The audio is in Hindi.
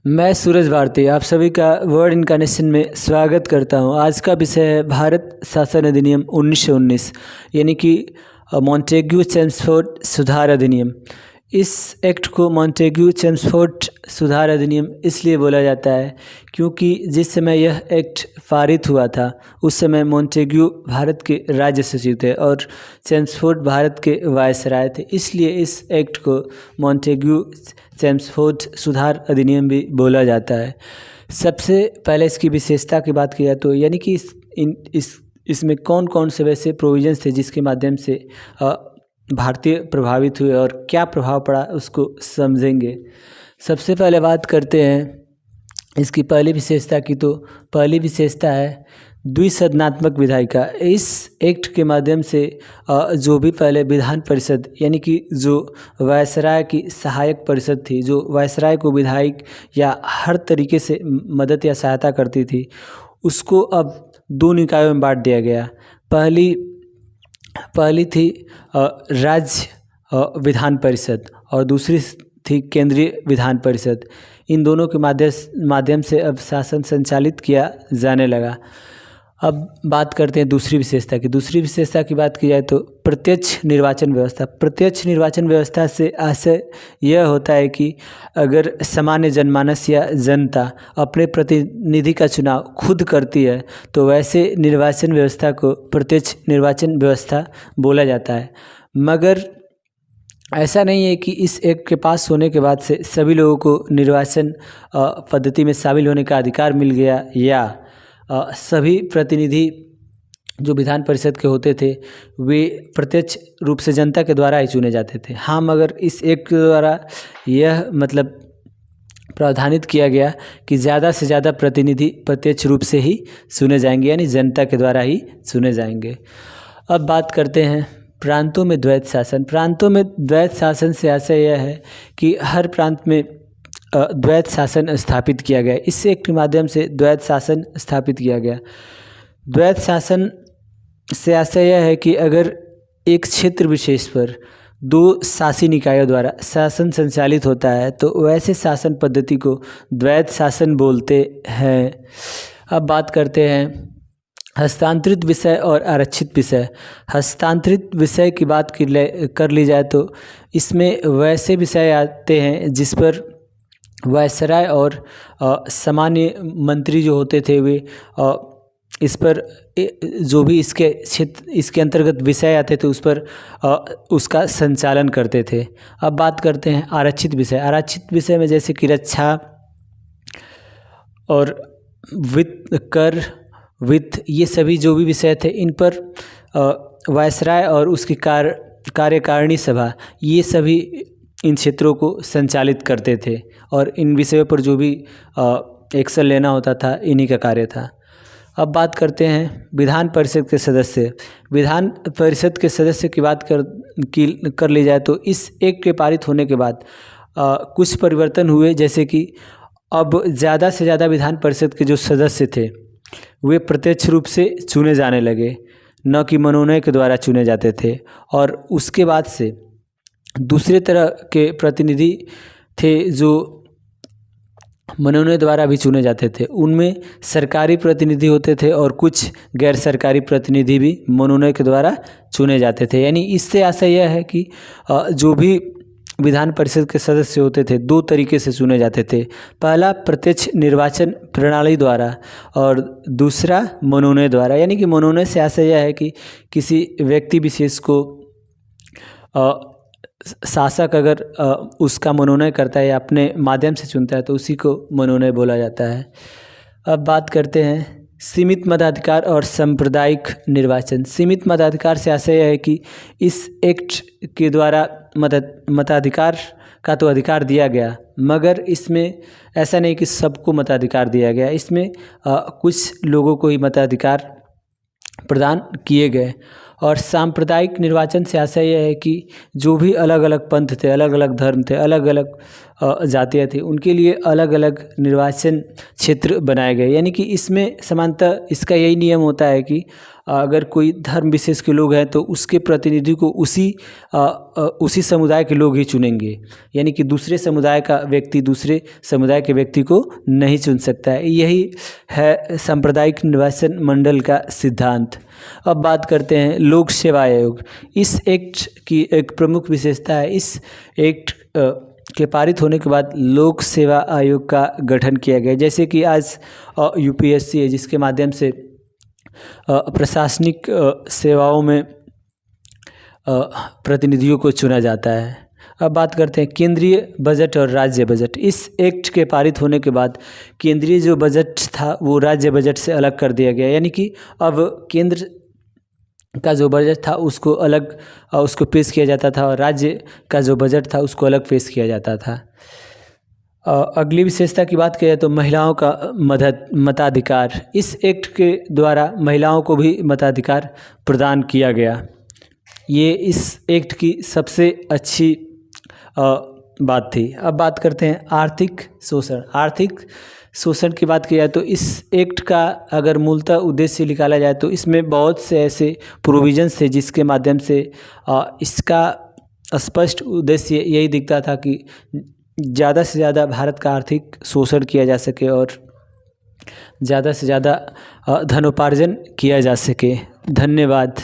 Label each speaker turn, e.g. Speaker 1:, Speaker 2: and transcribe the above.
Speaker 1: मैं सूरज भारती आप सभी का वर्ड इनकार्नेशन में स्वागत करता हूं। आज का विषय है भारत शासन अधिनियम 1919 यानी कि मॉन्टेग्यू चेम्सफोर्ड सुधार अधिनियम। इस एक्ट को मॉन्टेग्यू चेम्सफोर्ड सुधार अधिनियम इसलिए बोला जाता है क्योंकि जिस समय यह एक्ट पारित हुआ था उस समय मॉन्टेग्यू भारत के राज्य सचिव थे और चेम्सफोर्ड भारत के वायसराय थे। इसलिए इस एक्ट को मॉन्टेग्यू चेम्सफोर्ड सुधार अधिनियम भी बोला जाता है। सबसे पहले इसकी विशेषता की बात की जाए तो यानी कि इसमें कौन कौन से वैसे प्रोविजंस थे जिसके माध्यम से भारतीय प्रभावित हुए और क्या प्रभाव पड़ा उसको समझेंगे। सबसे पहले बात करते हैं इसकी पहली विशेषता की। तो पहली विशेषता है द्विसदनात्मक विधायिका। इस एक्ट के माध्यम से जो भी पहले विधान परिषद यानी कि जो वायसराय की सहायक परिषद थी, जो वायसराय को विधायक या हर तरीके से मदद या सहायता करती थी, उसको अब दो निकायों में बांट दिया गया। पहली थी राज्य विधान परिषद और दूसरी थी केंद्रीय विधान परिषद। इन दोनों के माध्यम से अब शासन संचालित किया जाने लगा। अब बात करते हैं दूसरी विशेषता की। दूसरी विशेषता की बात की जाए तो प्रत्यक्ष निर्वाचन व्यवस्था। प्रत्यक्ष निर्वाचन व्यवस्था से आशय यह होता है कि अगर सामान्य जनमानस या जनता अपने प्रतिनिधि का चुनाव खुद करती है तो वैसे निर्वाचन व्यवस्था को प्रत्यक्ष निर्वाचन व्यवस्था बोला जाता है। मगर ऐसा नहीं है कि इस एक्ट के पास होने के बाद से सभी लोगों को निर्वाचन पद्धति में शामिल होने का अधिकार मिल गया या सभी प्रतिनिधि जो विधान परिषद के होते थे वे प्रत्यक्ष रूप से जनता के द्वारा ही चुने जाते थे। हाँ, मगर इस एक्ट के द्वारा यह प्रावधानित किया गया कि ज़्यादा से ज़्यादा प्रतिनिधि प्रत्यक्ष रूप से ही चुने जाएंगे यानी जनता के द्वारा ही चुने जाएंगे। अब बात करते हैं प्रांतों में द्वैत शासन। प्रांतों में द्वैत शासन से आशय यह है कि हर प्रांत में द्वैत शासन स्थापित किया गया। इस एक्ट के माध्यम से द्वैत शासन स्थापित किया गया। द्वैत शासन से आशय यह है कि अगर एक क्षेत्र विशेष पर दो शासी निकायों द्वारा शासन संचालित होता है तो वैसे शासन पद्धति को द्वैत शासन बोलते हैं। अब बात करते हैं हस्तांतरित विषय और आरक्षित विषय। हस्तांतरित विषय की बात कर ली जाए तो इसमें वैसे विषय आते हैं जिस पर वायसराय और सामान्य मंत्री जो होते थे वे इस पर जो भी इसके अंतर्गत विषय आते थे उस पर उसका संचालन करते थे। अब बात करते हैं आरक्षित विषय। आरक्षित विषय में जैसे कि रक्षा और वित्त ये सभी जो भी विषय थे इन पर वायसराय और उसकी कार्यकारिणी सभा ये सभी इन क्षेत्रों को संचालित करते थे और इन विषयों पर जो भी एक्शन लेना होता था इन्हीं का कार्य था। अब बात करते हैं विधान परिषद के सदस्य। विधान परिषद के सदस्य की बात कर ली जाए तो इस एक्ट के पारित होने के बाद कुछ परिवर्तन हुए, जैसे कि अब ज़्यादा से ज़्यादा विधान परिषद के जो सदस्य थे वे प्रत्यक्ष रूप से चुने जाने लगे, न कि मनोनय के द्वारा चुने जाते थे। और उसके बाद से दूसरे तरह के प्रतिनिधि थे जो मनोनय द्वारा भी चुने जाते थे। उनमें सरकारी प्रतिनिधि होते थे और कुछ गैर सरकारी प्रतिनिधि भी मनोनय के द्वारा चुने जाते थे। यानी इससे आशय यह है कि जो भी विधान परिषद के सदस्य होते थे दो तरीके से चुने जाते थे। पहला प्रत्यक्ष निर्वाचन प्रणाली द्वारा और दूसरा मनोनय द्वारा। यानी कि मनोनय से आशय यह है कि किसी व्यक्ति विशेष को शासक अगर उसका मनोनय करता है या अपने माध्यम से चुनता है तो उसी को मनोनय बोला जाता है। अब बात करते हैं सीमित मताधिकार और सांप्रदायिक निर्वाचन। सीमित मताधिकार से आशय यह है कि इस एक्ट के द्वारा मताधिकार का तो अधिकार दिया गया, मगर इसमें ऐसा नहीं कि सबको मताधिकार दिया गया। इसमें कुछ लोगों को ही मताधिकार प्रदान किए गए। और सांप्रदायिक निर्वाचन से आशय यह है कि जो भी अलग अलग पंथ थे, अलग अलग धर्म थे, अलग अलग जातियाँ थी, उनके लिए अलग अलग निर्वाचन क्षेत्र बनाए गए। यानी कि इसमें समानतः इसका यही नियम होता है कि अगर कोई धर्म विशेष के लोग हैं तो उसके प्रतिनिधि को उसी समुदाय के लोग ही चुनेंगे, यानी कि दूसरे समुदाय का व्यक्ति दूसरे समुदाय के व्यक्ति को नहीं चुन सकता है। यही है सांप्रदायिक निर्वाचन मंडल का सिद्धांत। अब बात करते हैं लोक सेवा आयोग। इस एक्ट की एक प्रमुख विशेषता है, इस एक्ट के पारित होने के बाद लोक सेवा आयोग का गठन किया गया। जैसे कि आज यूपीएससी है, जिसके माध्यम से प्रशासनिक सेवाओं में प्रतिनिधियों को चुना जाता है। अब बात करते हैं केंद्रीय बजट और राज्य बजट। इस एक्ट के पारित होने के बाद केंद्रीय जो बजट था वो राज्य बजट से अलग कर दिया गया, यानी कि अब केंद्र का जो बजट था उसको अलग उसको पेश किया जाता था और राज्य का जो बजट था उसको अलग पेश किया जाता था। अगली विशेषता की बात करें तो महिलाओं का मताधिकार। इस एक्ट के द्वारा महिलाओं को भी मताधिकार प्रदान किया गया। ये इस एक्ट की सबसे अच्छी बात थी। अब बात करते हैं आर्थिक शोषण। आर्थिक शोषण की बात की जाए तो इस एक्ट का अगर मूलतः उद्देश्य निकाला जाए तो इसमें बहुत से ऐसे प्रोविजंस थे जिसके माध्यम से इसका स्पष्ट उद्देश्य यही दिखता था कि ज़्यादा से ज़्यादा भारत का आर्थिक शोषण किया जा सके और ज़्यादा से ज़्यादा धनोपार्जन किया जा सके। धन्यवाद।